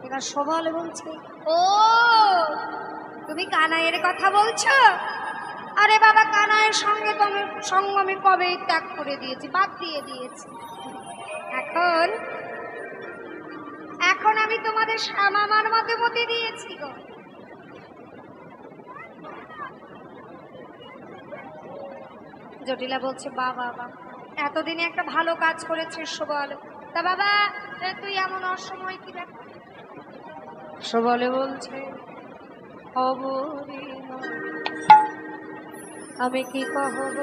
এবার সবল বলছে, ও তুমি কানাইয়ের কথা বলছো? আরে বাবা, কানাইয়ের সঙ্গে সঙ্গ আমি কবেই ত্যাগ করে দিয়েছি, বাদ দিয়ে দিয়েছি। এখন এখন আমি তোমাদের শ্যামামার মতে দিয়েছি গো। জটিলা বলছে, বাবা এতদিনে একটা ভালো কাজ করেছিস সবল, তা বাবা তুই এমন অসময় কি দেখ। সবলে বলছে, আমি কি কহব,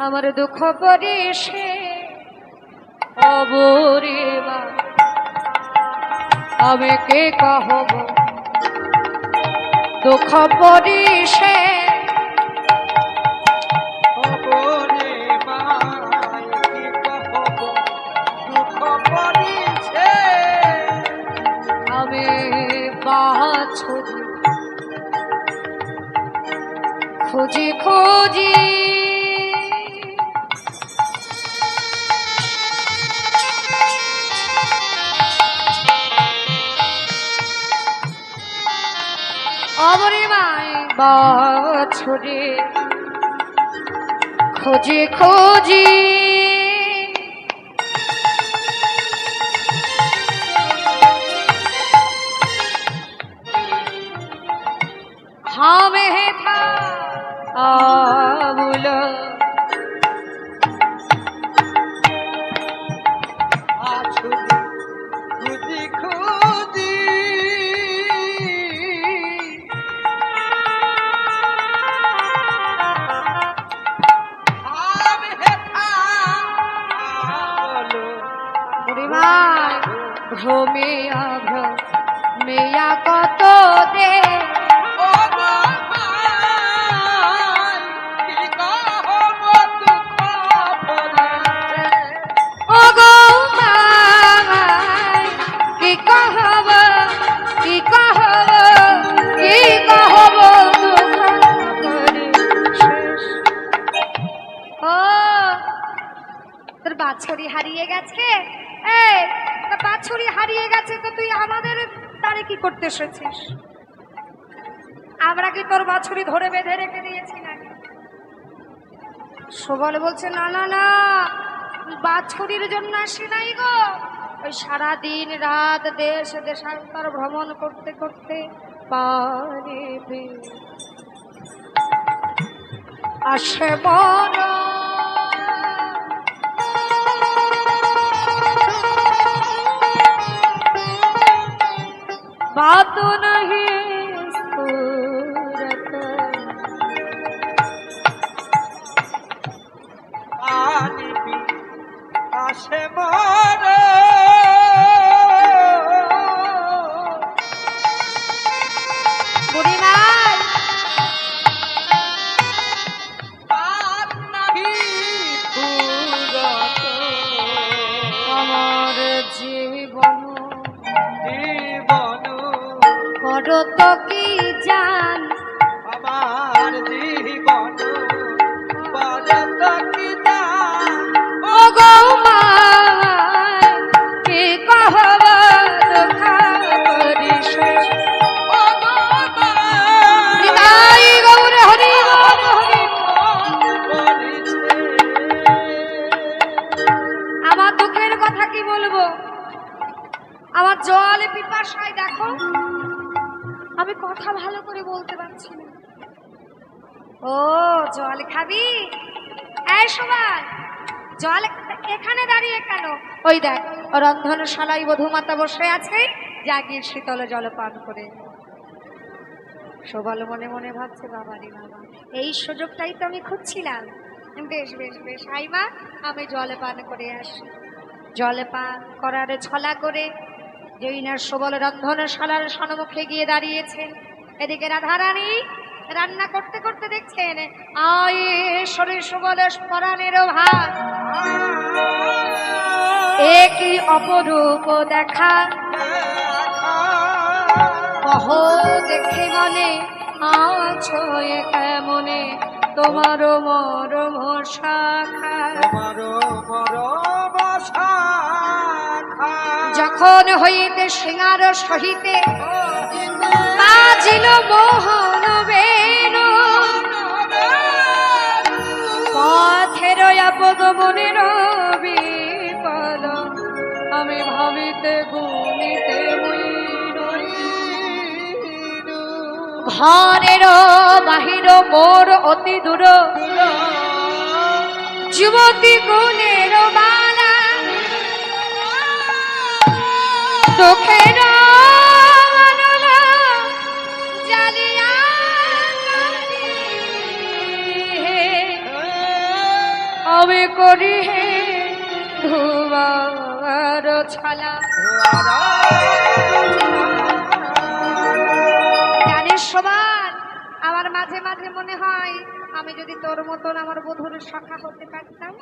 আমার দুঃখ পরিশে অবরে মা, আমি কে কহব দুঃখ পরিশে আমি বাছুরি খুঁজি খুঁজি অবরে মায় বাছুরি খুঁজি খুঁজি हमें था आबुलो खुदी खुदी भ्रमे भ्रमेया कत दे বাছুরি হারিয়ে গেছে। এই বাছুরি হারিয়ে গেছে তো তুই আমাদের তারে কি করতে এসেছিস? আমরা কি তোর বাছুরি ধরে বেঁধে রেখে দিয়েছি নাকি? সবল বলছে, না না না, বাছুরির জন্য আসি নাই গো। ওই সারাদিন রাত দেশ দেশান্তর ভ্রমণ করতে করতে পারিবে আসে বড় बात नहीं सूरत पानी भी आशे मारे बुढ़ी माई बात नहीं सूरत আমার জীবন করত কি জান, আমার জীবন বড় কি জান, ও গো মা কি কহব দুঃখ করিছে, ও গো মা নিতাই গৌর হরি গৌর হরি। করিছে। আমার দুঃখের কথা কি বলবো, আমার জল পিপাসায় দেখো আমি কথা ভালো করে বলতে পারছি না। ও জল খাবি? এই সবাই জল এখানে দাঁড়িয়ে কেন? ওই দেখ রন্ধনশালায় বধূমাতা বসে আছে, জাগিয়ে শীতল জল পান করে। সবল মনে মনে ভাবছে, বাবারে বাবা, এই সুযোগটাই তো আমি খুঁজছিলাম। বেশ বেশ বেশ, আইমা আমি জল পান করে আসি। জল পান করার ছলা করে জৈনার সবল রন্ধনশালার সম্মুখে গিয়ে দাঁড়িয়েছেন। এদিকে রাধারানী রান্না করতে করতে দেখছেন, আয় শরীর সবল পরাণের ভাত, একই অপরূপ দেখা, কহ দেখে মনে আছো কেমনে তোমার মরম শাখা, যখন হইতে সিঙ্গার সহিতে বাজিল মোহন বেণু, পথের আপদ মনের বিপদ আমি ভাবিতে গুনিতে ঘরের বাহির মোর অতি দূর যুবতী গুণের বালা দুঃখের জালিয়া আমি করি হে ধুয়ার ছালা। জানিস সবার, আমার মাঝে মাঝে মনে হয় আমি যদি তোর মতন আমার বধুর সখা হতে পারতাম,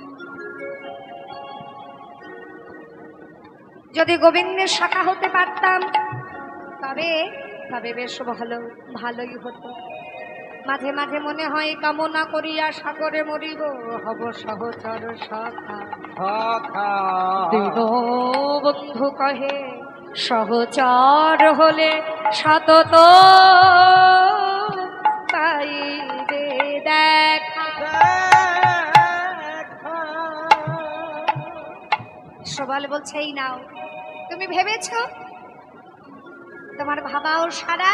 যদি গোবিন্দের শাখা হতে পারতাম, তবে তবে বেশ ভালোই হতো। মাঝে মাঝে মনে হয় কামনা করিয়া সাগরে মরিব, হব সহচর সখা। বন্ধু কহে সহচর হলে সতত পাইবে দেখা। সবাল বলছে এই নাও, তুমি ভেবেছ তোমার ভাবাও সারা।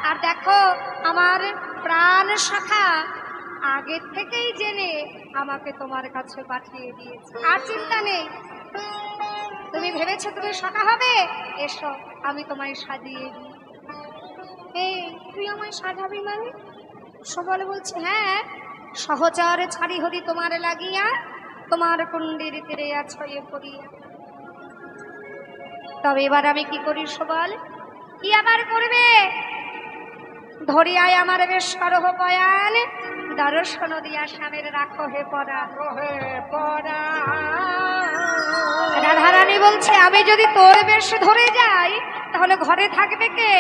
আর দেখো আমার প্রাণ সখা আগে থেকেই জেনে আমাকে তোমার কাছে পাঠিয়ে দিয়েছে, আর চিন্তা নেই। তুমি ভেবেছো তুমি সখা হবে, এসো আমি তোমায় সাজিয়ে দিই। এই তুই আমায় সাজাবি মানে? সবল বলছে হ্যাঁ, সহচর ছাড়ি হরি তোমার লাগিয়া, তোমার কুণ্ডির তীরে ছড়িয়ে পড়িয়া। তবে এবার আমি কি করি সবল? কি আবার করবে? ধরিয়ায় আমার বেশ করহ পয়াল, দর্শন দিয়া স্বামীর রাখো হে পরা। রাধারানী বলছে আমি যদি তোর বেশ ধরে যাই তাহলে ঘরে থাকবে কে?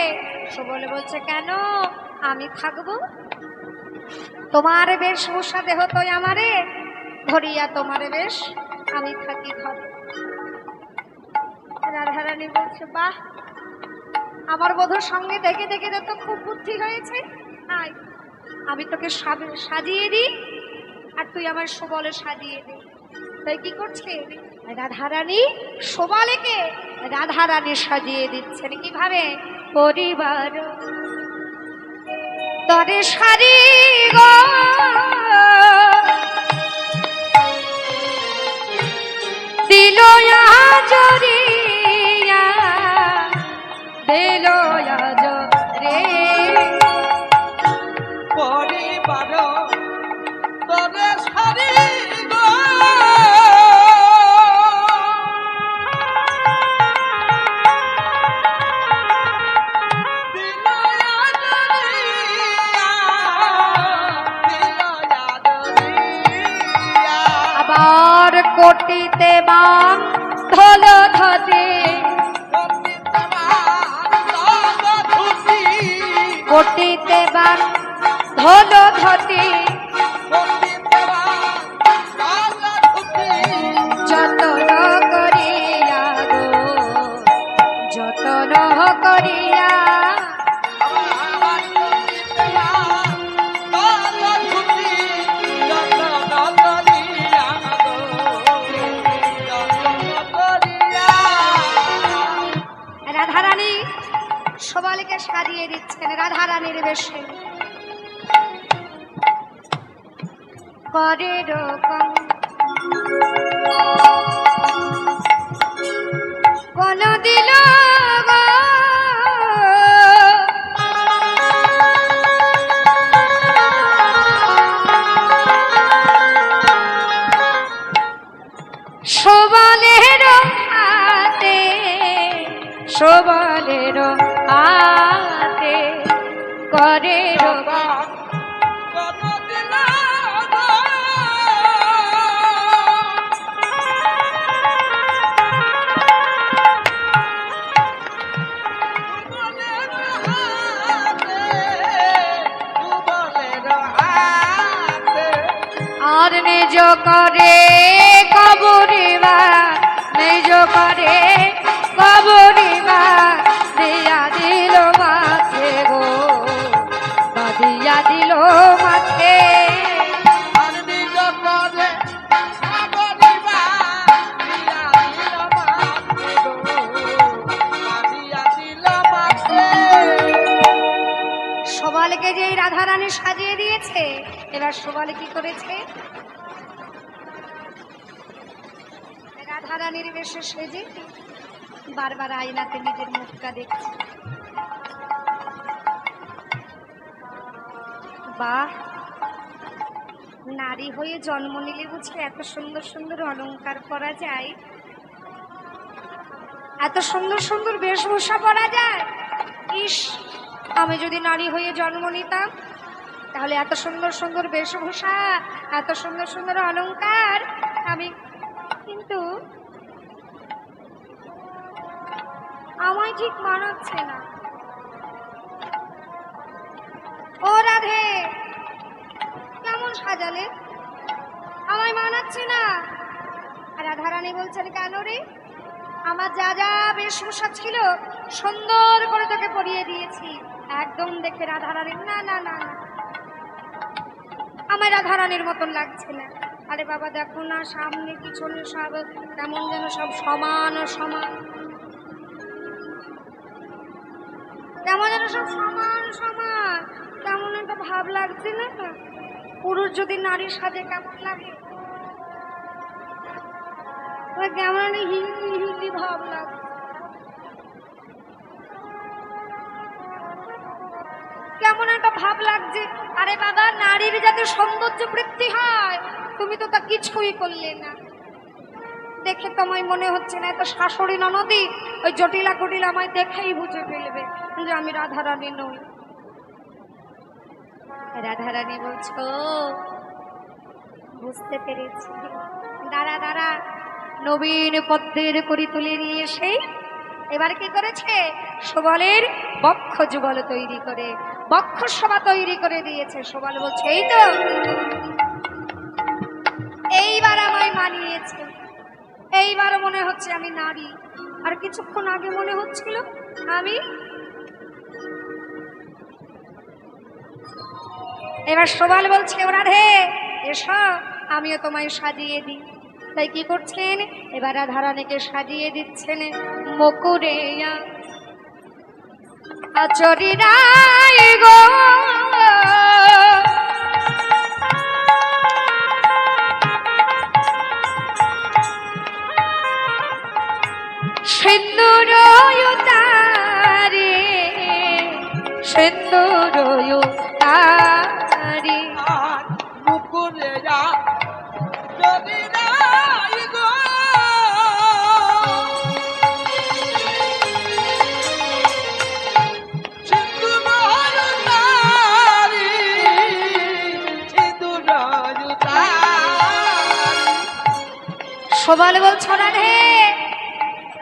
সবল বলছে কেন, আমি থাকবো। তোমার বেশ ভূষা দেহ তো আমারে, ধরিয়া তোমার বেশ আমি থাকি ঘরে। রাধারানী বলছে বাহ, আমার বধূর সঙ্গে দেখে দেখে তো খুব বুদ্ধি হয়েছে। আয় আমি তোকে সাজিয়ে দিই, আর তুই আমার সবলে সাজিয়ে দে। তাই কি করছে রাধারানী? সবলেকে রাধারানী সাজিয়ে দিচ্ছেন কিভাবে? পরিবার তরে সারি গো দিল জরিয়া, দিল রে পরিবার তরে সারি গো আবার কোটিতে বাম ধল ধতে, কোটিতে বাম ধল ধতে যতন করিয়া গো, যতন করিয়া রাধারানী সবাইকে সাজিয়ে দিচ্ছেন রাধারানীর বেশে। করে রকম কোন দিল গো, সবলের হাতে, সবলের হাতে করে রকম আর নিজ করে কবরিবা, নিজ করে কবরি দিয়া দিল মাথে গো, দিয়া দিল মাথে। আর নিজ করে কবরিবা দিয়া দিল মাথে গো, দিয়া দিল মাথে। সবালকে যে রাধারানী সাজিয়ে দিয়েছে, এবার সবাল কি করেছে? রাধারানীর বেশে সেজে বারবার আয়নাতে নিজের মুখটা দেখছে। বাহ, নারী হয়ে জন্ম নিলে বুঝলে এত সুন্দর সুন্দর অলংকার পরা যায়, এত সুন্দর সুন্দর বেশভূষা পরা যায়। ইস, আমি যদি নারী হয়ে জন্ম নিতাম তাহলে এত সুন্দর সুন্দর বেশভূষা, এত সুন্দর সুন্দর অলংকার আমি, কিন্তু আমায় ঠিক মানাচ্ছে না। ও রাধে, কেমন সাজালে, আমায় মানাচ্ছে না। রাধারানী বলছেন, কেন রে? আমার যা যা বেশভূষা ছিল সুন্দর করে তোকে পরিয়ে দিয়েছি। একদম দেখে রাধারানী, না না না না, আমার রাধারানীর মতন লাগছে না। আরে বাবা দেখো না, সামনে পিছনে সব কেমন যেন সব সমান সমান, কেমন যেন সব সমান সমান, কেমন একটা ভাব লাগছে না? পুরুষ যদি নারীর সাথে কেমন লাগে, কেমন হিন্দি হিন্দি ভাব লাগছে, কেমন একটা ভাব লাগছে। আরে বাবা, নারীর যাতে সৌন্দর্য বৃদ্ধি হয়, তুমি তো তা কিছুই করলে না। দেখে তোমায় মনে হচ্ছে না এত শাশুড়ি ননদি ওই জটিলা কুটিলা আমায় দেখেই বুঝে ফেলবে যে আমি রাধারানী নই। রাধারানী বলছো, বুঝতে পেরেছি, দাঁড়া দাঁড়া। নবীন পদ্মের করি তুলে নিয়ে এসে এবার কি করেছে? সবলের বক্ষ যুগল তৈরি করে বক্ষ শোভা তৈরি করে দিয়েছে। সবল বলছে, এই তো এইবার আমায় মানিয়েছে, এইবার মনে হচ্ছে আমি নারী, আর কিছুক্ষণ আগে মনে হচ্ছিল আমি। এবার সবাল বলছে, ওরা রে এসো, আমিও তোমায় সাজিয়ে দিই। তাই কি করছেন? এবার রাধারানীকে সাজিয়ে দিচ্ছেন মুকুরে আচরি রায় গো, সিন্দুর তারে সিন্দুর তারে মুকুরে যা যদি নাই গো, সিন্দুর তারি সিন্দুর তারি। সবাল বলছো না রে,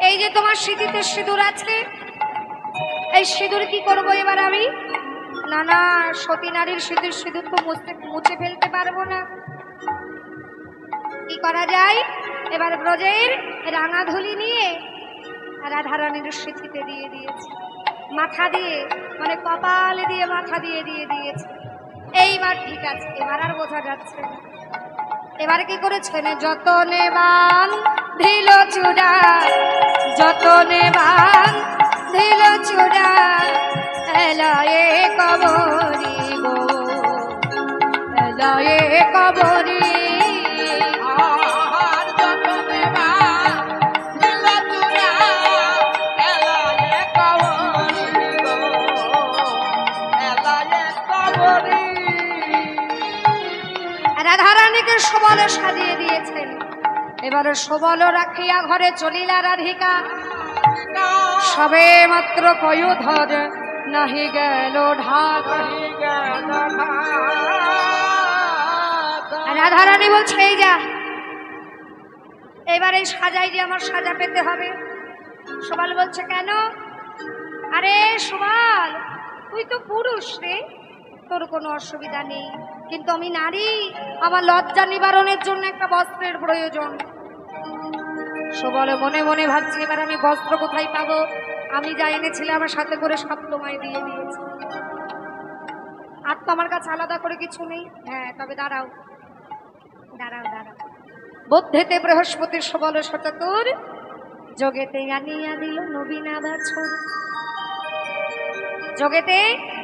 এই যে তোমার স্মৃতিতে সিঁদুর আছে, এই সিঁদুর কি করবো এবার আমি? না না, সতী নারীর সিঁদুর সিঁদুর তো মুছে ফেলতে পারবো না। কি করা যায়? এবার ব্রজের রাঙা ধুলি নিয়ে রাধারানীর স্মৃতিতে দিয়ে দিয়েছে, মাথা দিয়ে, মানে কপাল দিয়ে মাথা দিয়ে দিয়েছে। এইবার ঠিক আছে, এবার আর বোঝা যাচ্ছে না। এবার কি করেছেন? যতনে বান ধিল চূড়া, যতনে বান ধিল চূড়া, এলায়ে কবরি গো, এলায়ে কবরি। আর যতনে বা দিল চূড়া, এলায়ে কবরি গো, এলায়ে কবরি। রাধারানীকে সবলে সাজিয়ে দিয়েছেন। এবারে সবল রাখিয়া ঘরে চলিলা রাধিকা, সবে মাত্র পয়োধর নাহি গেল ঢাক। রাধারানী বলছে, এই যা, এবার এই সাজাই দিয়ে আমার সাজা পেতে হবে। সবাল বলছে, কেন? আরে সবাল, তুই তো পুরুষ রে, তোর কোনো অসুবিধা নেই, কিন্তু আমি নারী, আমার লজ্জা নিবারণের জন্য একটা বস্ত্রের প্রয়োজন। সবল মনে মনে ভাবছি এবার আমি বস্ত্র কোথায় পাবো। আমি যা এনেছিলাম আমার সাথে করে সব তোমায় দিয়ে দিয়েছি। আর তো আমার কাছে আলাদা করে কিছু নেই। হ্যাঁ, তবে দাঁড়াও দাঁড়াও দাঁড়াও। বুদ্ধেতে বৃহস্পতির সবল সচতুর, যোগেতে আনিয়া দিল নবীনা বাছুর। যোগেতে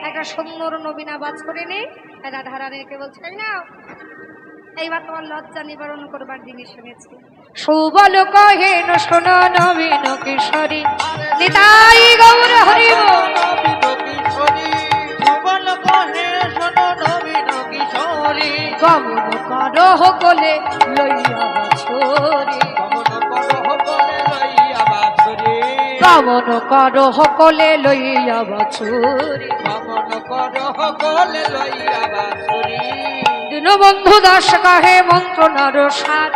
একটা সুন্দর নবীনা বাছুর এনে রাধারানীকে বলছে, নাও এইবার তোমার লজ্জা নিবারণ করবার জিনিস এনেছি। সুবল কহে ন শোনো নবীন কিশোরী, নিতাই গৌর হরি বল। গমন করহ কোলে লইয়া বাছুরি, গমন করহ কোলে লইয়া বাছুরি। দীনবন্ধু দাস কহে মন্ত্রণার সার,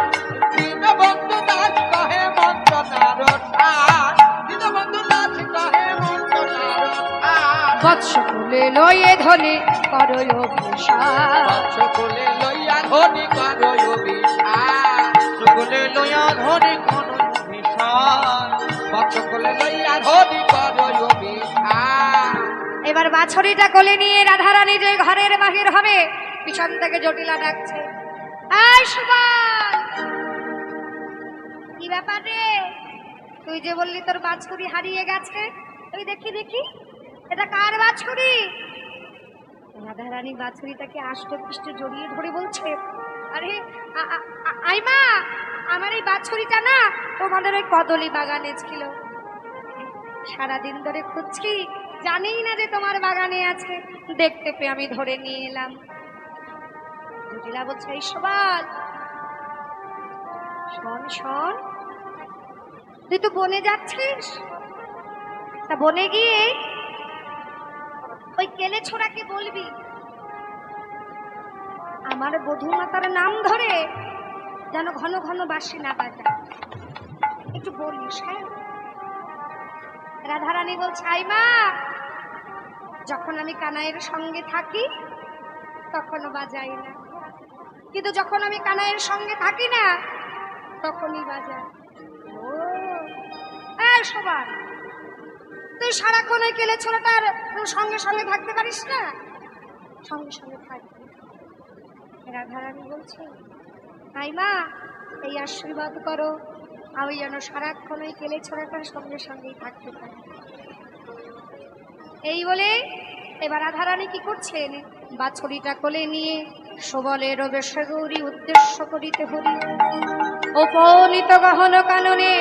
বৎস কোলে লয়ে ধনে করয় অভিসার। এবার বাছুরিটা কোলে নিয়ে রাধারানী যে ঘরের বাহির হবে, পিছন থেকে জটিলা ডাকছে, এই সুবল, কি ব্যাপার রে? তুই যে বললি তোর বাছুরি হারিয়ে গেছে, তুই দেখি দেখি এটা কার বাছুরি? রাধারানী বাছুরিটাকে আষ্টে পৃষ্ঠে জড়িয়ে ধরে বলছে, আরে আইমা, আমার এই বাছুরিটা না তোমাদের ওই কদলি বাগানে ছিল, সারাদিন ধরে খুঁজছি, জানিই না যে তোমার বাগানে আছে, দেখতে পেয়ে আমি ধরে নিয়ে এলাম। জটিলা বলছে, এই সুবল, শোন শোন, তুই তো বনে যাচ্ছিস, তা বনে গিয়ে ওই কেলে ছোড়াকে বলবি আমার বধূ মাতার নাম ধরে যেন ঘন ঘন বাঁশি না বাজায়, একটু বলিস। হ্যাঁ, রাধারানী বলছে, আইমা, যখন আমি কানাইয়ের সঙ্গে থাকি তখনও বাজাই না, কিন্তু যখন আমি কানাইয়ের সঙ্গে থাকি না তখনই বাজায়। ও সবার, তুই সারাক্ষণ ওই কেলে ছোড়াটার সঙ্গে সঙ্গে থাকতে পারিস না? সঙ্গে সঙ্গে থাকবি। রাধারানী বলছে, আইমা, এই আশীর্বাদ করো আমি যেন সারাক্ষণ ওই কেলে ছোড়াটার সঙ্গে সঙ্গেই থাকতে পারি। এই বলে এবার রাধারানী কি করছেন, বাছুরিটা কোলে নিয়ে সুবলের বেশে গৌরী উদ্দেশ্য করিতে হরি, উপনীত গহন কাননে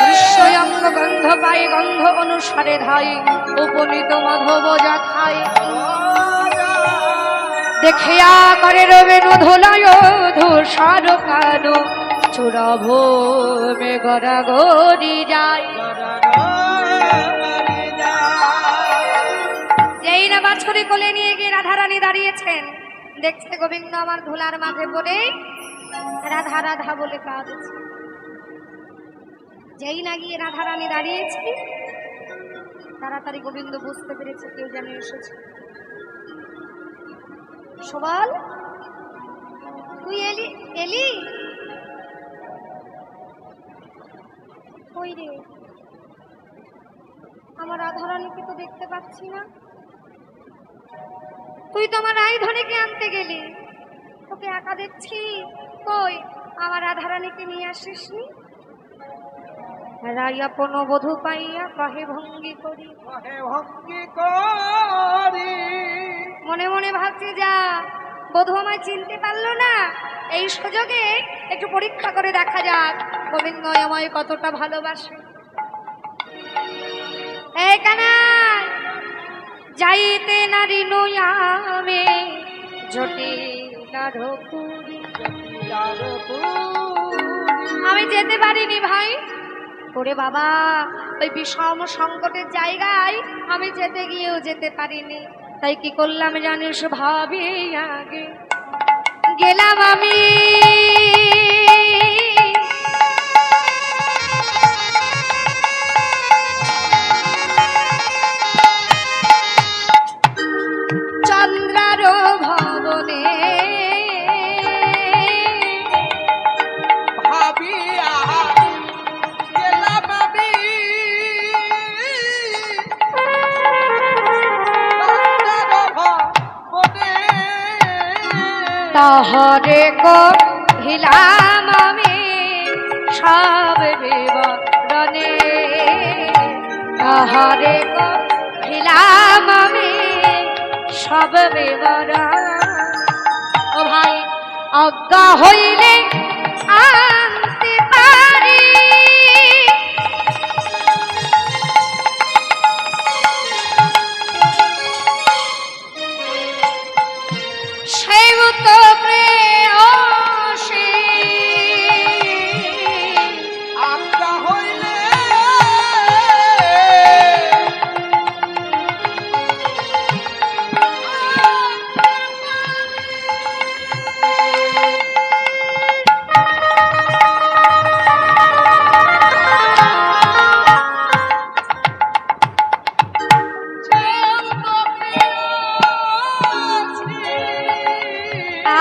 বিশ্বয়ঙ্গ গন্ধ পাই, গন্ধ অনুসারে ধাই, উপনীত মাধব যাথাই, দেখিয়া করে রবে ধুলায় ধূসার কানো, চূড়াভ মে গড়া গড়ি যায়। যেই না বাছুরি কোলে নিয়ে গিয়ে রাধারানী দাঁড়িয়েছেন, দেখছে গোবিন্দ আমার ধুলার মাঝে পড়ে রাধা রাধা বলে কাঁদছে। যেই না গিয়ে রাধারানী দাঁড়িয়েছে, তাড়াতাড়ি গোবিন্দ বুঝতে পেরেছে কেউ যেন এসেছে। সুবল, তুই এলি এলি কই রে? আমার রাধারানীকে তো দেখতে পাচ্ছি না। তুই তো আমার রায়ধনীকে আনতে গেলি, তোকে একা দেখছি, কই আমার রাধারানীকে নিয়ে আসিসনি? রাই আপন বধূ পাইয়া কহে ভঙ্গি করি, মনে মনে ভাবছি, যা বধূ আমায় চিনতে পারলো না, এই সুযোগে একটু পরীক্ষা করে দেখা যাক গোবিন্দ আমায় কতটা ভালোবাসে। এই কানাই, যাইতে নারী নয়ামে জটে আমি যেতে পারিনি ভাই। ওরে বাবা, ওই বিষম সংকটের জায়গায় আমি যেতে গিয়েও যেতে পারিনি, তাই কি করলাম জানিস? ভাবি আগে গেলাম আমি চন্দ্রার ভবনে, ভাবি আহরে কহিলাম আমি সব বিবরণে, আহরে কহিলাম আমি সব বিবরণ। ও ভাই অজ্ঞা হইলে আনতে পারি, সেও তো প্রেয়সী। আজ্ঞা হইলে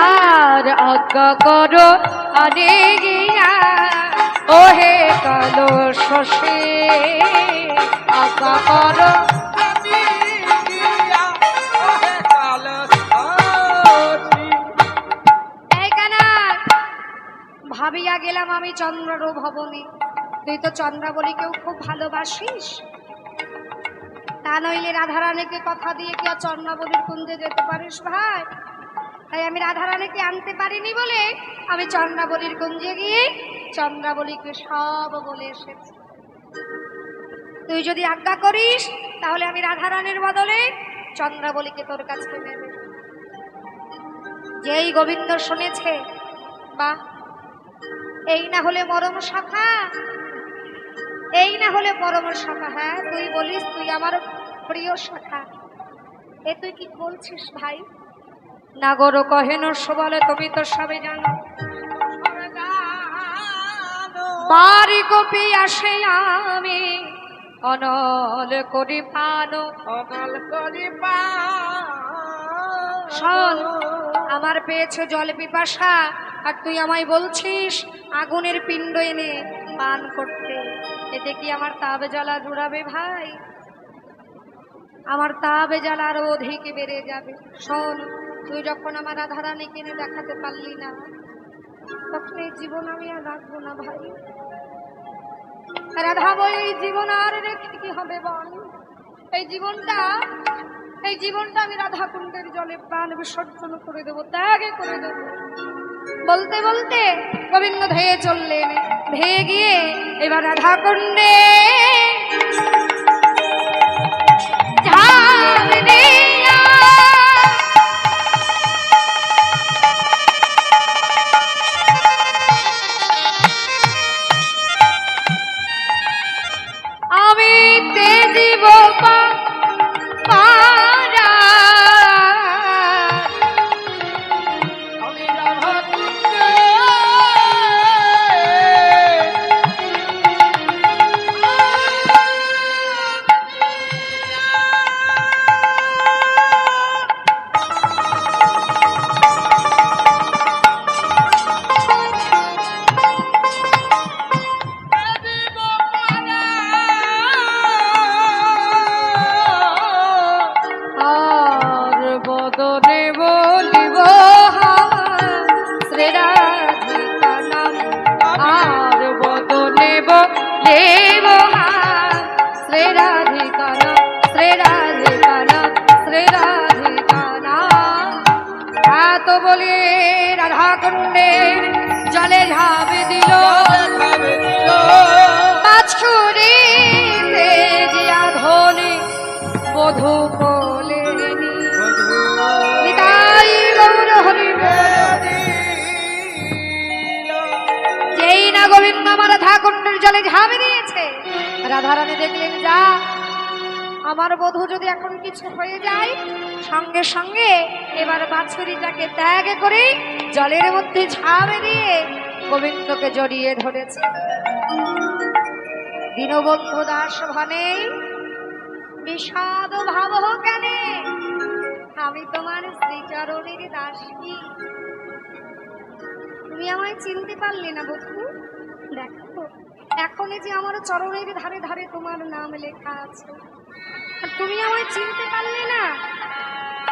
আর অজ্ঞা করো আরে গিয়া ওহে কালো শশী, অজ্ঞা করো। আমি গিয়া ওহে কালসী। এই কানা ভাবিয়া গেলাম আমি চন্দ্র ভবনে, তুই তো চন্দ্রাবলীকেও খুব ভালোবাসিস, তা নইলে রাধারানীকে কথা দিয়ে কি আর চন্দ্রাবলীর কুঞ্জে যেতে পারিস ভাই? তাই আমি রাধারানীকে আনতে পারিনি বলে আমি চন্দ্রাবলীর কুঞ্জে গিয়ে চন্দ্রাবলীকে সব বলে এসেছি। তুই যদি আজ্ঞা করিস তাহলে আমি রাধারানীর বদলে চন্দ্রাবলীকে তোর কাছে নেবে। যেই গোবিন্দ শুনেছে, বা এই না হলে মরম সখা, এই না হলে পরম সখা। হ্যাঁ তুই বলিস তুই আমার প্রিয় সখা, এ তুই কি বলছিস ভাই? নাগর কহেন বলে তুমি তো সবে জানো, বাড়ি গোপী আসে আমি অনল করি পানো। অনল করিবা শোন, আমার পেয়েছে জল পিপাসা, আর তুই আমায় বলছিস আগুনের পিণ্ড এনে পান করতে। এতে কি আমার তাপ জ্বালা জুড়াবে ভাই? আমার তাপ জ্বালা আরো অধিক বেড়ে যাবে। শোন, তুই যখন আমার রাধারানী কিনে দেখাতে পারলি না, তখন এই জীবন আমি আর রাখবো না ভাই। রাধা বই এই জীবন আর রেখে কি হবে বল? এই জীবনটা আমি রাধা কুণ্ডের জলে প্রাণ বিসর্জন করে দেবো, ত্যাগে করে দেবো। বলতে বলতে গোবিন্দ ধেয়ে চললেন, ধেয়ে গিয়ে এবার রাধা কুণ্ডে ঝাঁপ দিয়া আমি তেজিব পারা। আমি রাধা কুণ্ডে আর বদনে বলিব শ্রী রাধিকা নাম, আর বদনে বলিব শ্রী রাধিকা নাম, শ্রী রাধিকা নাম, শ্রী রাধিকা নাম। এত বলে রাধা কুণ্ডের জলে ঝাঁপ দিল, বাছুরিতে যে আধনে বধূ কোলে নিতাই গৌর হরি বল। যেই না গোবিন্দ আমার রাধা কুণ্ডের জলে ঝাঁপ দিয়েছে, রাধারানী দেখলেন যা আমার বধূ যদি এখন কিছু হয়ে যায়, সঙ্গে সঙ্গে এবার বাছুরিটাকে ত্যাগ করে জলের মধ্যে ঝাঁপ দিয়ে গোবিন্দকে জড়িয়ে ধরেছে। দীনবন্ধু দাস ভানে বিষাদ ভাব কেন, আমি তোমার শ্রীচরণের দাসী। তুমি আমায় চিনতে পারলে না বধূ? দেখো এখনই যে আমার চরণের ধারে ধারে তোমার নাম লেখা আছে, আর তুমি আমায় চিনতে পারলে না।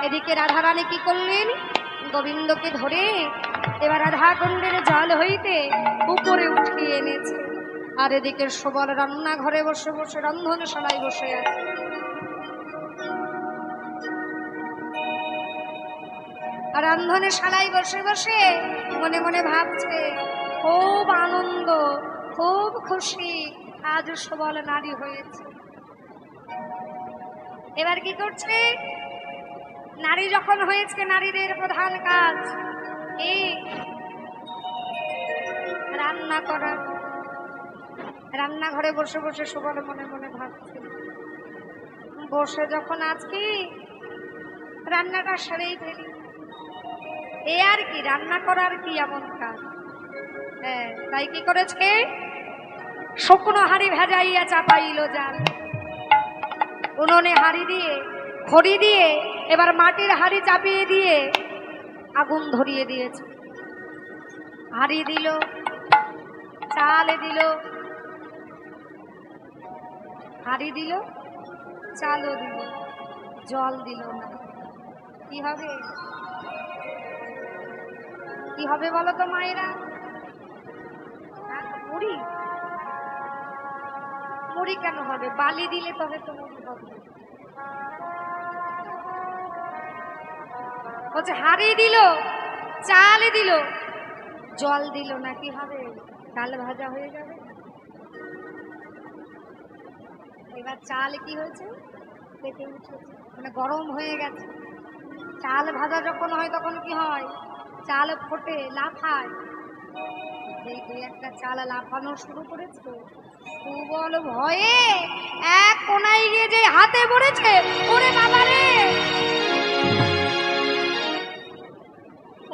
এদিকে রাধারানী কি করলেন? গোবিন্দকে ধরে এবার রাধা কুণ্ডের জল হইতে উপরে উঠিয়ে এনেছে। আর এদিকে সবল রান্নাঘরে বসে বসে রন্ধনশালায় বসে আছে। আর রন্ধনশালায় বসে বসে মনে মনে ভাবছে, খুব আনন্দ, খুব খুশি, আজ সবল নারী হয়েছে। এবার কি করছে? নারী যখন হয়েছে, নারীদের প্রধান কাজ এই রান্না করা। রান্নাঘরে বসে বসে সবার মনে মনে ভাবছে, বসে যখন আজকে রান্নাটা সেরেই ফেলি। এ আর কি, রান্না করার কি এমন কাজ? হ্যাঁ, তাই কি করেছে? শুকনো হাঁড়ি ভেজাইয়া চাপাইল জাল। উনুনে হাঁড়ি দিয়ে, খড়ি দিয়ে, এবার মাটির হাঁড়ি চাপিয়ে দিয়ে আগুন ধরিয়ে দিয়েছে। হাঁড়ি দিল, চাল দিল, হাঁড়ি দিল, চালও দিল, জল দিল না। কি হবে? কি হবে বলো তো মায়েরা? মুড়ি? মুড়ি কেন হবে? বালি দিলে তবে তো মুড়ি হবে। বলছে হাঁড়ি দিল, চাল দিল, জল দিল না, কি হবে? ডাল ভাজা হয়ে যাবে। এবার চাল কি হয়েছে? পেটে উঠেছে, মানে গরম হয়ে গেছে। চাল ভাজা যখন হয় তখন কি হয়? চাল ফোটে, লাফায়। এই দুই একটা চাল লাফানো শুরু করেছে। সুবল ভয়ে এক কোনায় গিয়ে যে হাতে পড়েছে, ওরে বাবা রে,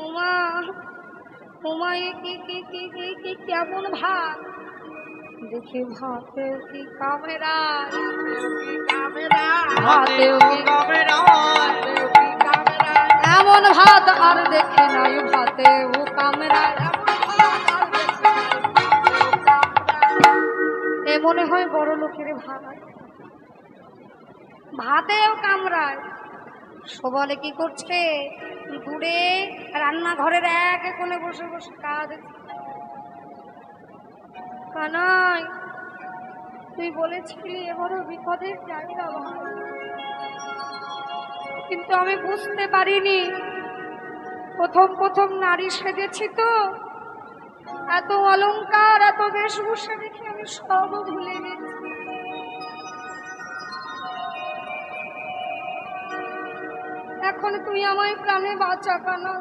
ওমা ওমা, কি কি কি কি কি কেমন ভাত! দেখি ভাতে কি ক্যামেরা, এমন ভাত আর দেখে নাই, ভাতে ও ক্যামেরা। এ মনে হয় বড় লোকের ভাত, ভাতেও কামড়ায়। সবলে কি করছে? দূরে রান্নাঘরের এক কোণে বসে বসে কাজ। কানাই, তুই বলেছিলি এবারও বিপদের জায়গা, কিন্তু আমি বুঝতে পারিনি। প্রথম প্রথম নারী সেজেছি তো, এত অলংকার, এত বেশভূষা দেখে আমি সব ভুলে গেছি। এখন তুই আমায় প্রাণে বাঁচা কানা।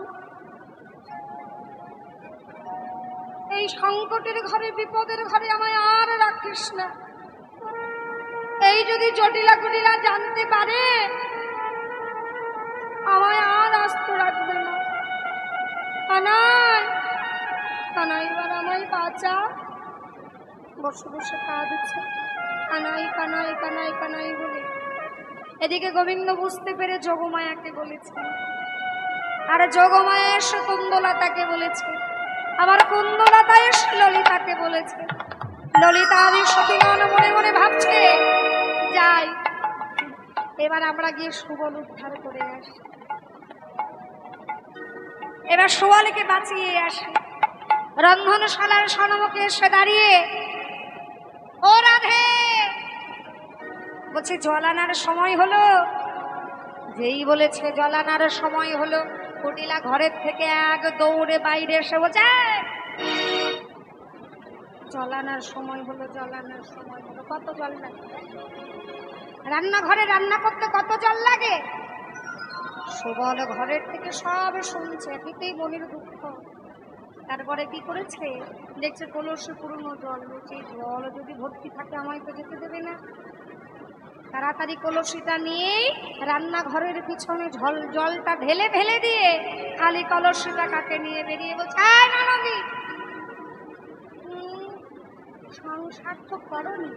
এই সংকটের ঘরে, বিপদের ঘরে আমায় আর রাখিস না। এই যদি জটিলা কুটিলা জানতে পারে, আমায় আর আস্ত রাখবে না। কানাই, কানাই, এবার আমায় বাঁচা। বসে বসে কাঁদছে, কানাই কানাই কানাই কানাই বলে। এদিকে গোবিন্দ বুঝতে পেরে যোগমায়াকে বলেছে, আর যোগমায়া এসে কুন্দলতাকে বলেছে, আবার কুন্দলতা এসে ললিতাকে বলেছে। ললিতা আদি সখীগণ মনে মনে ভাবছে, যাই এবার আমরা গিয়ে সুবল উদ্ধার করে আসি, এবার সুবলকে বাঁচিয়ে আসি। রন্ধনশালার সন্মুখে এসে দাঁড়িয়ে, ও রাধে, বলছে জল আনার সময় হলো। যেই বলেছে জল আনার সময় হলো, কুটিলা ঘরের থেকে এক দৌড়ে বাইরে এসে বলছে, জল আনার সময় হলো, জল আনার সময় হলো। কত জল লাগে? রান্নাঘরে রান্না করতে কত জল লাগে? সুবল ঘরের থেকে সব শুনছে, এতেই মনের দুঃখ। তারপরে কি করেছে? দেখছে কলসে পুরনো জল, বলছে জল যদি ভর্তি থাকে আমায় তো যেতে দেবে না। তাড়াতাড়ি কলসিটা নিয়ে রান্নাঘরের পিছনে জলটা ঢেলে ফেলে দিয়ে খালি কলসিটা কাকে নিয়ে বেরিয়ে বলছে, ননদি, সংসার তো করনি,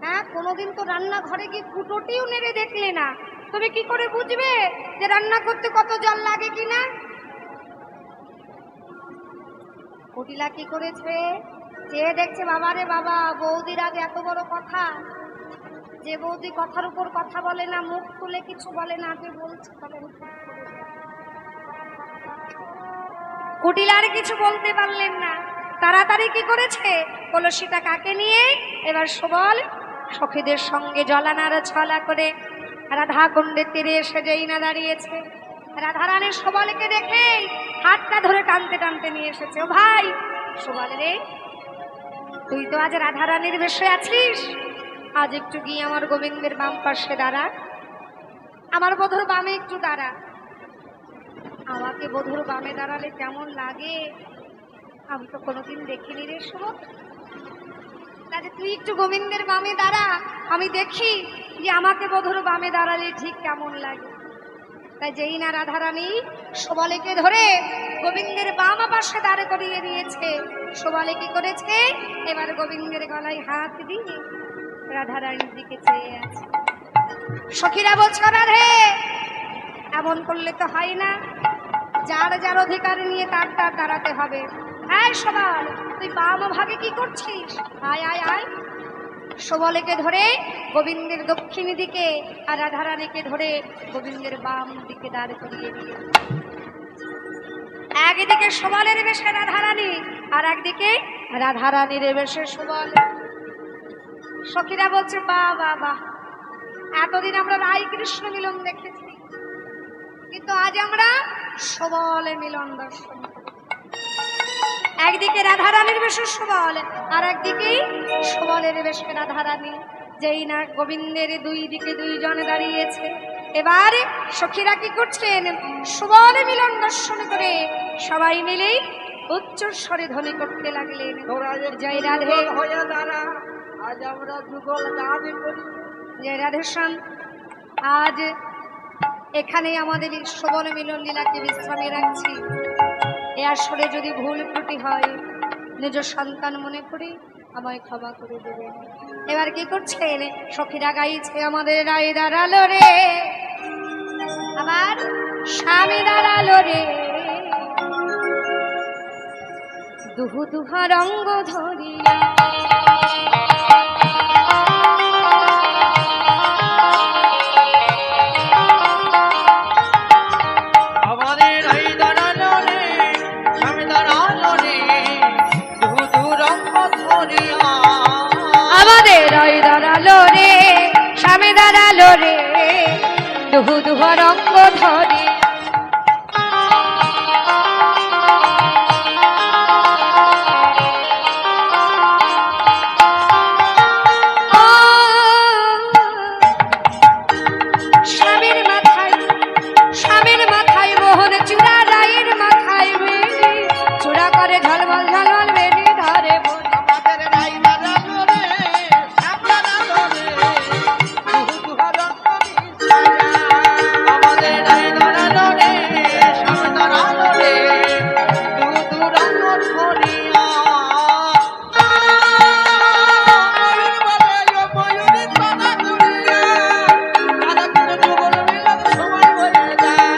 হ্যাঁ, কোনোদিন তো রান্নাঘরে গিয়ে কুটোটিও নেড়ে দেখলে না, তুমি কি করে বুঝবে যে রান্না করতে কত জল লাগে কিনা? কুটিলা কি করেছে? চেয়ে দেখছে, বাবারে বাবা, বৌদির আগে এত বড় কথা, যে বৌদি কথার উপর কথা বলে না, মুখ তুলে কিছু বলে না, যে বলছে কুটিল আর কিছু বলতে পারলেন না, তাড়াতাড়ি কি করেছে, কলসিটা কাকে নিয়ে এবার সবল সখীদের সঙ্গে জলানার ছলা করে রাধা কুণ্ডের তীরে এসে যেই না দাঁড়িয়েছে, রাধারানীর সবলকে দেখে হাতটা ধরে টানতে টানতে নিয়ে এসেছে। ও ভাই সবল রে, তুই তো আজ রাধারানীর বেশে আছিস, আজ একটু গিয়ে আমার গোবিন্দের বাম পাশে দাঁড়া, আমার বধুর বামে একটু দাঁড়া। আমাকে বধুর বামে দাঁড়ালে কেমন লাগে আমি তো কোনোদিন দেখিনি রে শুভ, তাহলে তুই একটু গোবিন্দের বামে দাঁড়া, আমি দেখি যে আমাকে বধুর বামে দাঁড়ালে ঠিক কেমন লাগে। তাই যেই না রাধারানী সবলেকে ধরে গোবিন্দের বাম পাশে দাঁড় করিয়ে দিয়েছে, সবলে কি করেছে, এবার গোবিন্দের গলায় হাত দিয়ে রাধারানীর দিকে চেয়ে আছে। সখীরা বলছে রাধে এমন করলে তো হয় না, যার যার অধিকার নিয়ে তার তার দাঁড়াতে হবে। হ্যাঁ সবাল তুই বাম ভাগে কি করছিস, আয় আয় আয়। সবলেকে ধরে গোবিন্দের দক্ষিণ দিকে আর রাধারানীকে ধরে গোবিন্দের বাম দিকে দাঁড় করিয়ে দিয়ে, একদিকে সবলের বেশে রাধারানী আর একদিকে রাধারানীর বেশে সবল। সখীরা বলছে বাহ বাহ বাহ, এতদিন আমরা রাই কৃষ্ণ মিলন দেখেছি, কিন্তু আজ আমরা সবল মিলন দর্শন। একদিকে রাধারানীর বেশে সবল আর একদিকে সবলের বেশে রাধারানী, যেই না গোবিন্দের দুই দিকে দুইজন দাঁড়িয়েছে, এবার সখীরা কি করছেন, সবল মিলন দর্শন করে সবাই মিলে উচ্চ স্বরে ধ্বনি করতে লাগলেন, জয় রাধে হয়ে দাঁড়া, আজ আমরা যুগল গান করি। জয় রাধে শ্যাম। আজ এখানে আমাদের এই সবল মিলন লীলাকে বিশ্রামে রাখছি। এ আসরে যদি ভুল ত্রুটি হয় নিজ সন্তান মনে করে আমায় ক্ষমা করে দেবেন। এবার কি করছেন, সখীরা গাইছে আমাদের রায় দাঁড়ালো রে, আবার স্বামী দাঁড়ালো রে, দুহু দুহা রঙ্গ ধরিয়া। দুহু দুহু রঙ্গ ধরে স্বামীর মাথায় মোহন চূড়া, রায়ের মাথায় চূড়া করে ঝলমল ঝলমল বেনি ধরে আমাদের রাই দাঁড়ালো রে, সামলালো রে, আমাদের রাই দাঁড়ালো রে, সামনে দাঁড়ালো রে, দু রঙ ধরিয়া।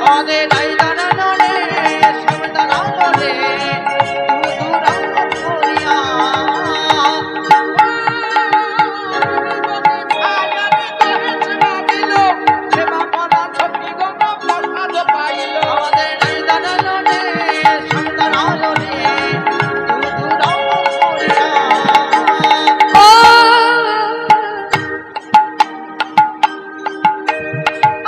আমাদের রাই দাঁড়ালো রে, সামনে দাঁড়ালো রে, দু রঙ ধরিয়া। আমাদের রাই দাঁড়ালো রে, সামনে দাঁড়ালো রে, দু রঙ ধরিয়া।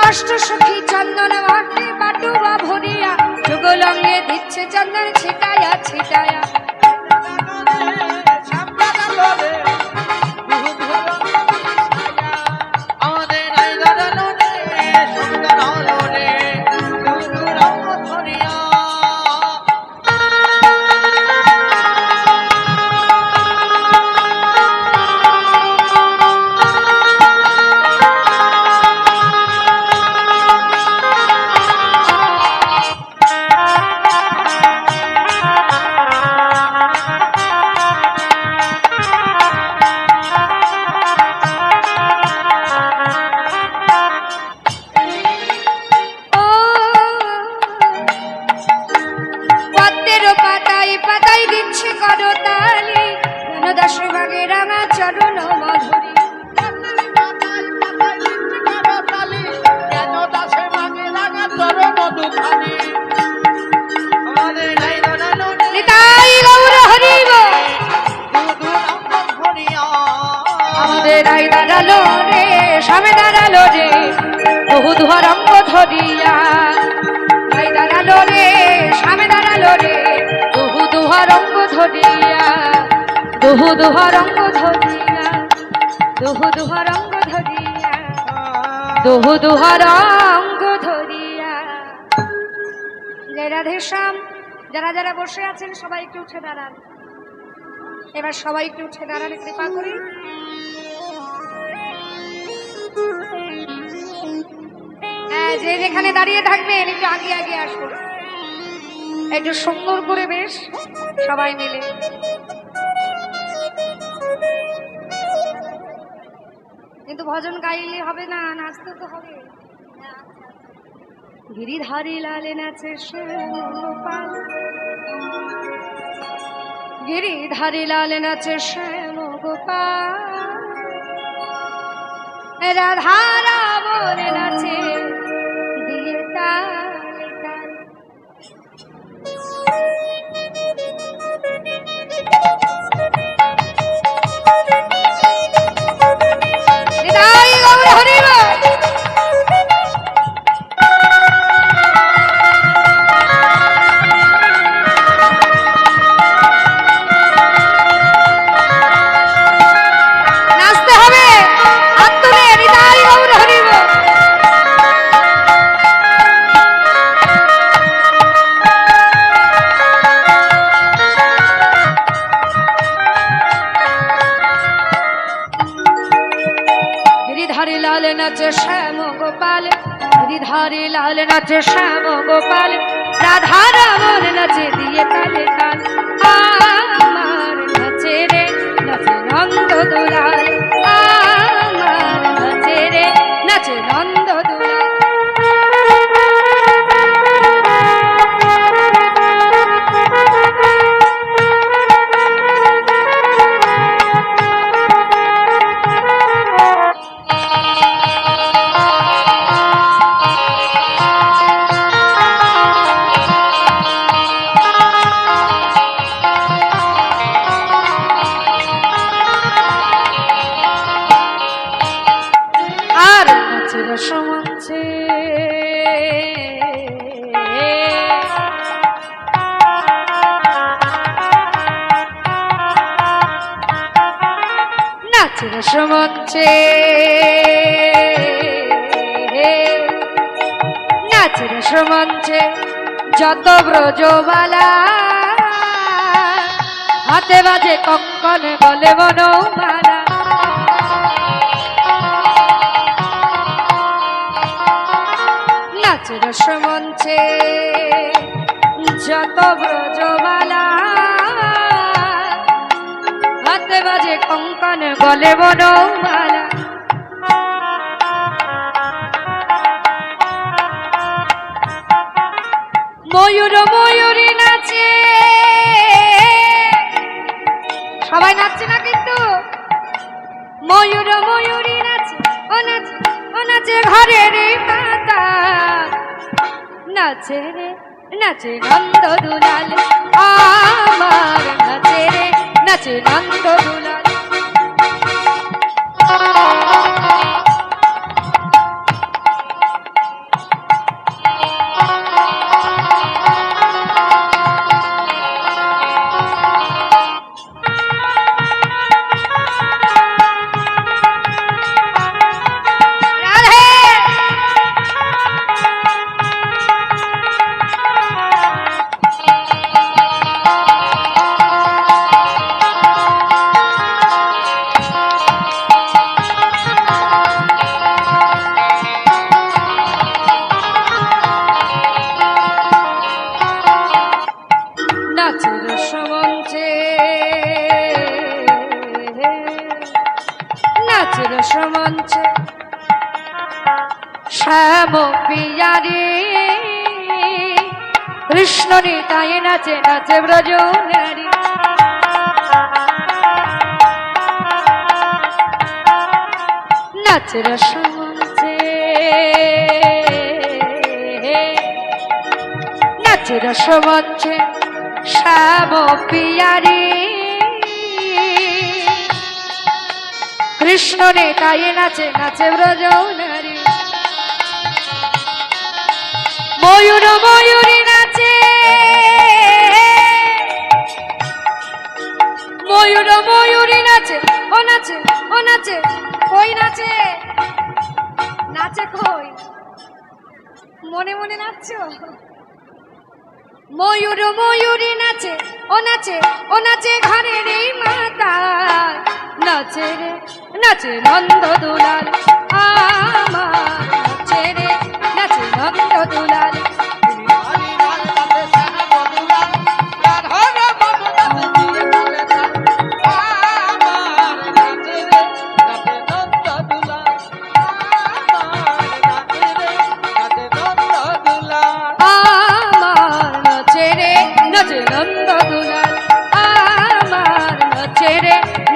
অষ্ট সখী চন্দন মাটি বাটুয়া ভরিয়া, যুগলঙ্গে দিচ্ছে চন্দন ছিটায়া ছিটায়া। আমাদের রাই দাঁড়ালো রে, সামনে দাঁড়ালো রে, দু রঙ ধরিয়া। দাঁড়ালো রে সামনে দাঁড়ালো রে বহু দুহারঙ্গ ধরিয়া ভাই দাঁড়ালো রে সামনে দাঁড়ালো রে বহু দুহারঙ্গ ধরিয়া দুহু দুহারঙ্গ ধরিয়া দুহু দুহারঙ্গ ধরিয়া দুহু দুহারঙ্গ ধরিয়া। জয় রাধেশ্যাম। যারা যারা বসে আছেন সবাই একটু উঠে দাঁড়ান। এবার সবাই একটু উঠে দাঁড়ান কৃপা করি। হ্যাঁ, যে যেখানে দাঁড়িয়ে থাকবেন একটু আগে আগে আসুন, একটু সুন্দর করে বেশ সবাই মিলে। কিন্তু ভজন গাইলে হবে না, নাচতে তো হবে। গিরিধারী লালে নাচে শ্যামগোপাল, গিরিধারী লালে নাচে শ্যামগোপাল, রাধা রাবণ নাচে দিয়ে তালে তাল। হৃদয় গৌর হরি বল। गिरिधारी लाल नाचे श्याम गोपाल, गिरिधारी लाल नाचे श्याम गोपाल, राधा रावण नाचे दिए ताले ताल। आमार नाचे रे नाचे नंद दुलाल, आमार नाचे रे नाचे नंद दुलाल। রসমঞ্চে নাচ রসমঞ্চে নাচ রসমঞ্চে যত ব্রজবালা, হাতে বাজে কঙ্কন বলে বনমালা। নাচ রসমঞ্চে যত ব্রজবালা, হাতে বাজে কঙ্কন বলে বনমালা। ময়ূর ময়ূরী নাচে, সবাই নাচছে না কিন্তু। ময়ূর ময়ূরী নাচে, ও নাচে ও নাচে ঘরের মাতা, নাচে রে নাচে নন্দ দুলাল, আমার নাচে রে নাচে নন্দ দুলাল। রসমঞ্চে শ্যাম পিয়ারে কৃষ্ণ নিতাই নাচে নাচে ব্রজ নারী। নাচে রসমঞ্চে নাচে রসমঞ্চে শ্যাম পিয়ারে কৃষ্ণ রে তাই নাচে নাচে ব্রজ নারী ময়ূর ময়ূরী নাচে ময়ূর ময়ূরী নাচে ও নাচে ও নাচে কই নাচে নাচে কই মনে মনে নাচছো ময়ূর ময়ূরী নাচে ও নাচে ও নাচে ঘরের এই মাতা নাচে রে নাচে নন্দ দুলাল আমার নাচে রে নাচে নন্দ দুলাল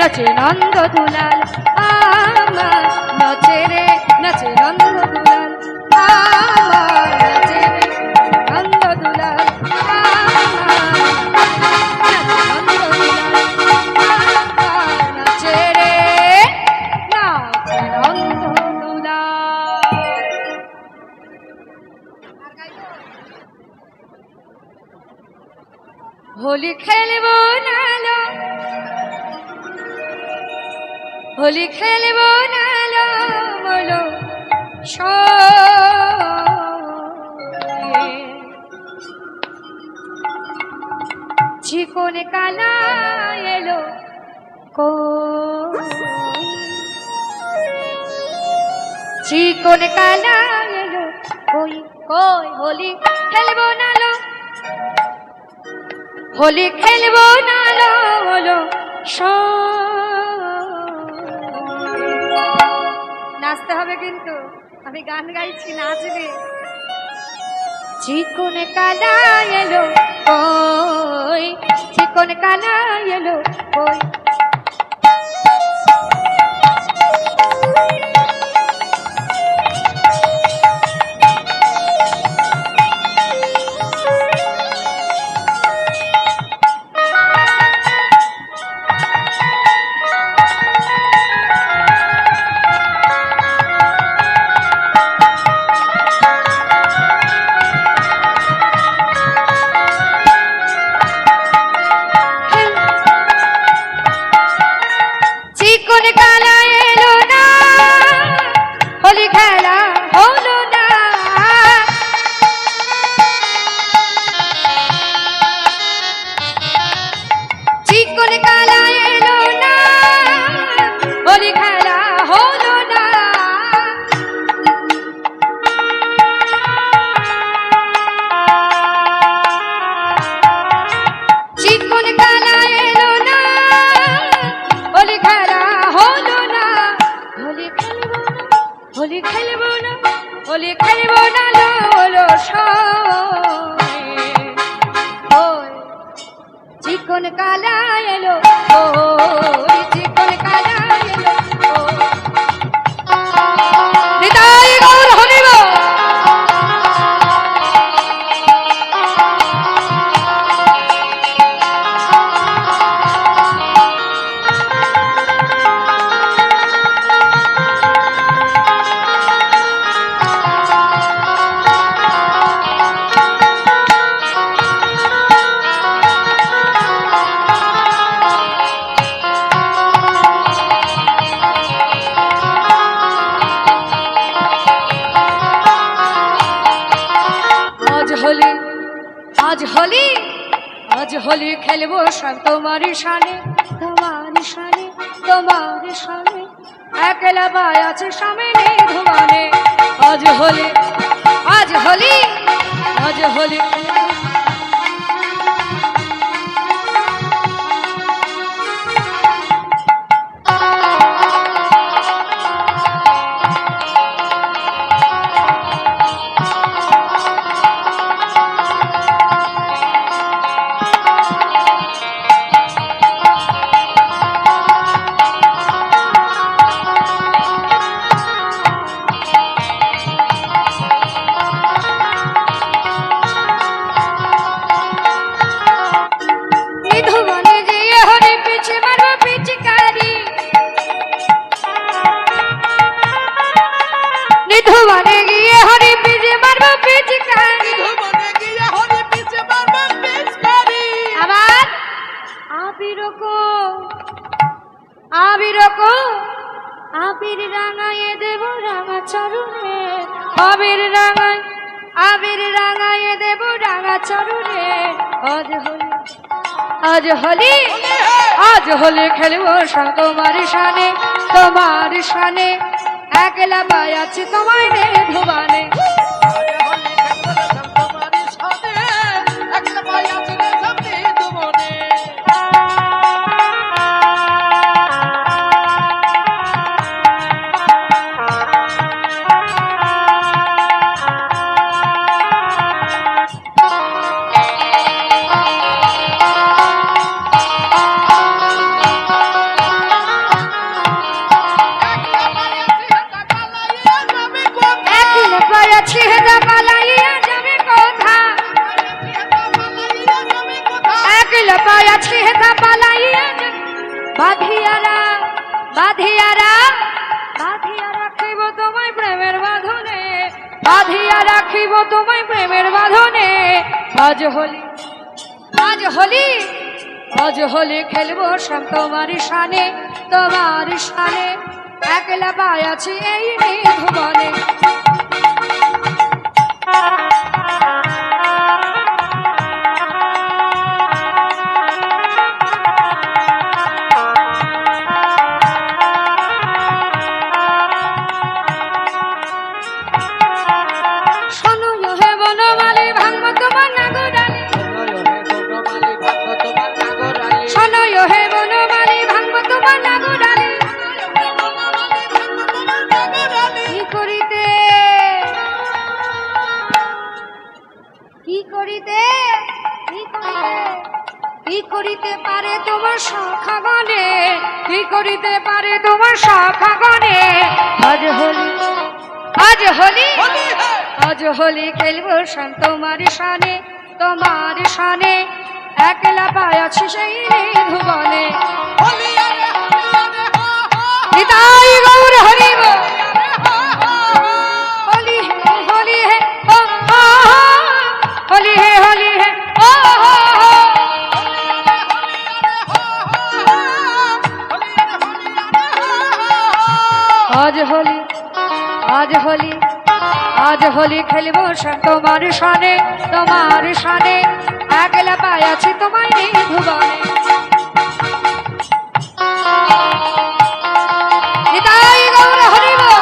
নাচে নন্দ দুলাল আমার নাচে রে নাচে নন্দ দুলাল আমার নাচে রে নন্দ দুলাল নাচে রে নাচে নন্দ দুলাল হোলি খেলবো নালো হোলি খেলবো নালো বলো চিকন কালা এলো চিকন কালা এলো কই কই হোলি খেলবো নালো হোলি খেলবো নালো বলো নাচতে হবে কিন্তু আমি গান গাইছি নাচবে চিকন কালা এলো কই চিকন কালা এলো কই হোলি খেলবো না লোলো চিকন কালা এলো চিকন কালা এলো নিতাই গৌর হরিব আজ হোলি আজ হোলি খেলবো সব তোমার শানে একলা বাই আছে সামনে ধুমানে আজ হোলি আজ হোলি আজ হোলি ধুবনে গিয়ে হরি পিছে মারবো পিচকারি ধুবনে গিয়ে হরি পিছে মারবো পিচকারি আবার আবিরকো আবিরকো আবির রাঙায়ে দেব রাঙা চরণে আবির রাঙায়ে দেব রাঙা চরণে আজ হোলি খেলবো তোমার শানে একলা পায়াছি তোমায় রে ধুবানে তোমারই সাথে একটা পাই আছে রে সামনে ধুবনে একলা পায়াছি হেদা পালাইয়া যাবে কোথা একলা পায়াছি হেদা পালাইয়া বাঁধিয়ারা বাঁধিয়ারা বাঁধিয়া রাখিব তোমায় প্রেমের বাঁধনে বাঁধিয়া রাখিব তোমায় প্রেমের বাঁধনে আজ হোলি আজ হোলি আজ হোলি খেলবো শ্যাম তোমার শানে একলা পায়াছি এই ধুবনে শোনো হে বনমালী ভাঙবো তোমার নাগরালি শোনো হে বনমালী ভাঙবো তোমার নাগরালি কি করিতে পারে তোমার শাখাগণে কি করিতে পারে তোমার শাখাগণে আজ হোলি আজ হোলি আজ হোলি খেলবো শ্যাম তোমার শানে একলা পায়াছি সেই ধুবনে নিতাই গৌর হরি বল হোলি হে ও হোলি হে ও আজ হোলি আজ হোলি আজ হোলি খেলবো শ্যাম তোমার শানে একলা পায়াছি তোমায় ধুবনে নিতাই গৌর হরি বল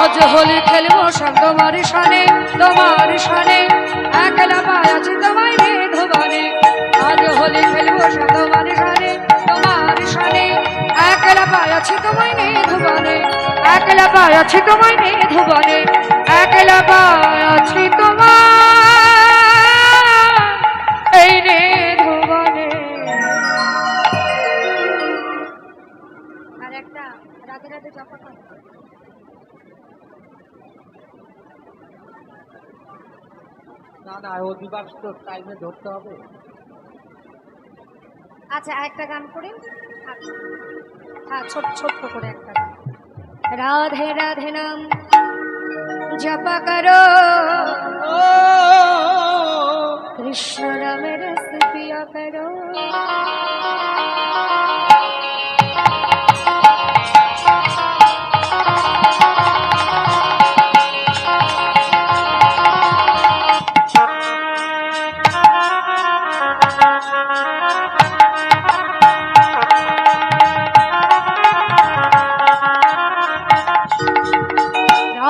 আজ হোলি খেলবো শ্যাম তোমার শানে একলা পায়াছি তোমায় ধুবনে আজ হোলি খেলবো শ্যাম তোমার শানে একলা পায়াছি তোমায় ধুবনে একলা পায়াছি তোমায় ধুবনে একলা পায়াছি তোমায় এই ধুবনে আর একটা রাধে রাধে জপা করো না অধিবার তো টাইমে ধরতে হবে আচ্ছা একটা গান করি হ্যাঁ ছোট্ট করে একটা গান রাধে রাধে নাম জপা করো কৃষ্ণ রামের স্তुतिया করো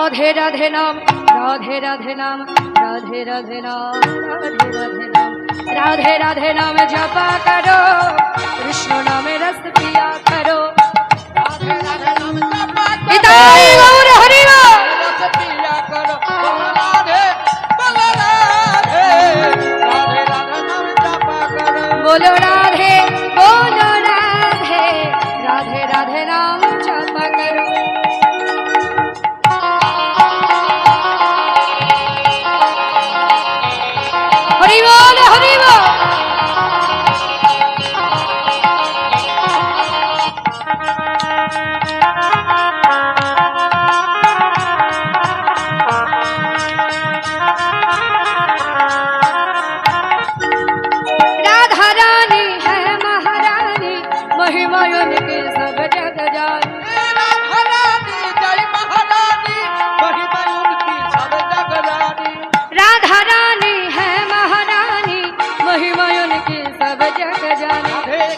राधे राधे नाम राधे राधे नाम राधे राधे नाम राधे राधे नाम राधे राधे नाम जपा करो कृष्ण नाम रस पिया करो राधे राधे नाम जपा करो निताई गौर हरि बोल रस पिया करो राधे राधे राधे राधे नाम जपा करो बोलो राधे बोलो राधे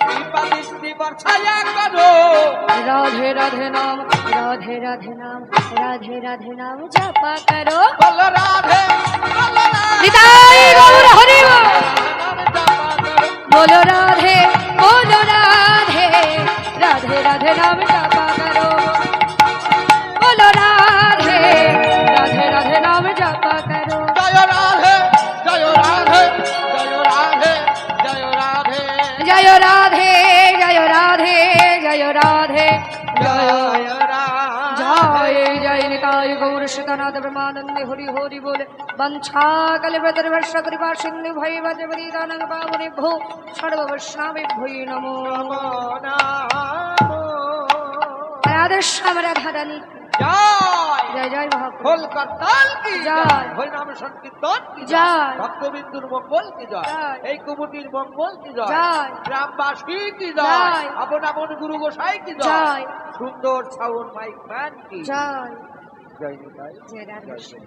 কৃপা দৃষ্টি বর্ষায়া করো রাধে রাধে নাম রাধে রাধে নাম রাধে রাধে নাম জপা করো বল রাধে বল রাধে নিতাই গৌর হরি বল। নাম জপা করো बोलो राधे राधे राधे नाम जपा करो बोलो राधे राधे नाम जपा करो জয় রাধে জয় রাধে জয় রাধে জয় রাধে जय राधे जय राधे जय राधे জয় রাধে जय जय निताय गौर श्रीनाथ ब्रह्मानंद हरि हरि बोले वंशा कलिव्रतर वर्ष कृपा सिंधु भय वज्रवरी दानंग पावने भो सर्व वैष्णवे भय नमो राधे श्याम राधा रानी জয় जय जय महाप्रभु কলকাতাল কি জয়। জয় হরি নাম সংকীর্তন কি জয় জয়। ভক্তবিন্দুর মঙ্গল কি জয় জয়। এই কুমুটির মঙ্গল কি জয় জয়। গ্রামবাসী কি জয়। জয় আপন আপন গুরু গোসাই কি জয় জয়। সুন্দর সাউন্ড মাইক ম্যান কি जय জয় নিতাই जय राधे জয়।